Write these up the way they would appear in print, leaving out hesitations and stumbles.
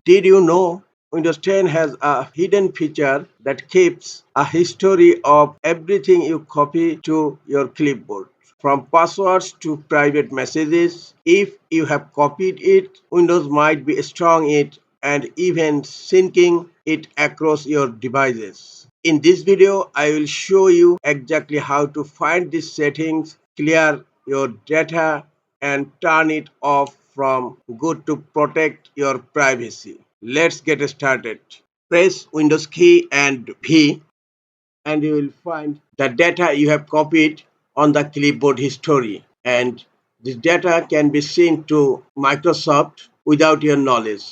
Did you know Windows 10 has a hidden feature that keeps a history of everything you copy to your clipboard? From passwords to private messages, if you have copied it, Windows might be storing it and even syncing it across your devices. In this video, I will show you exactly how to find these settings, clear your data, and turn it off from good to protect your privacy. Let's get started. Press Windows key and V and you will find the data you have copied on the clipboard history, and this data can be seen to Microsoft without your knowledge.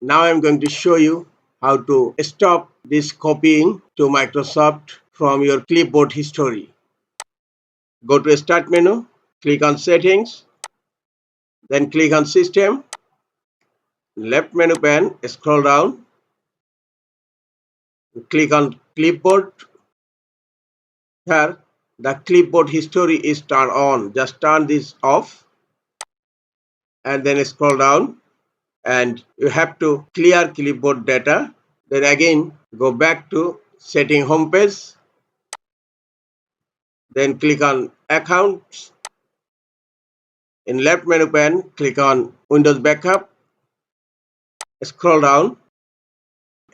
Now I'm going to show you how to stop this copying to Microsoft from your clipboard history. Go to Start menu, click on Settings, then click on System, left menu pane, scroll down, click on Clipboard. Here, the clipboard history is turned on. Just turn this off and then scroll down, and you have to clear clipboard data. Then again, go back to setting home page. Then click on Accounts. In left menu pane, click on Windows Backup. Scroll down.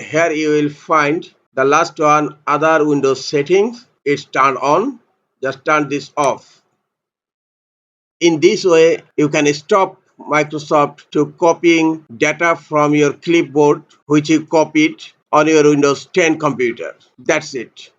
Here you will find the last one, Other Windows Settings. It's turned on. Just turn this off. In this way, you can stop Microsoft to copying data from your clipboard which you copied on your Windows 10 computer. That's it.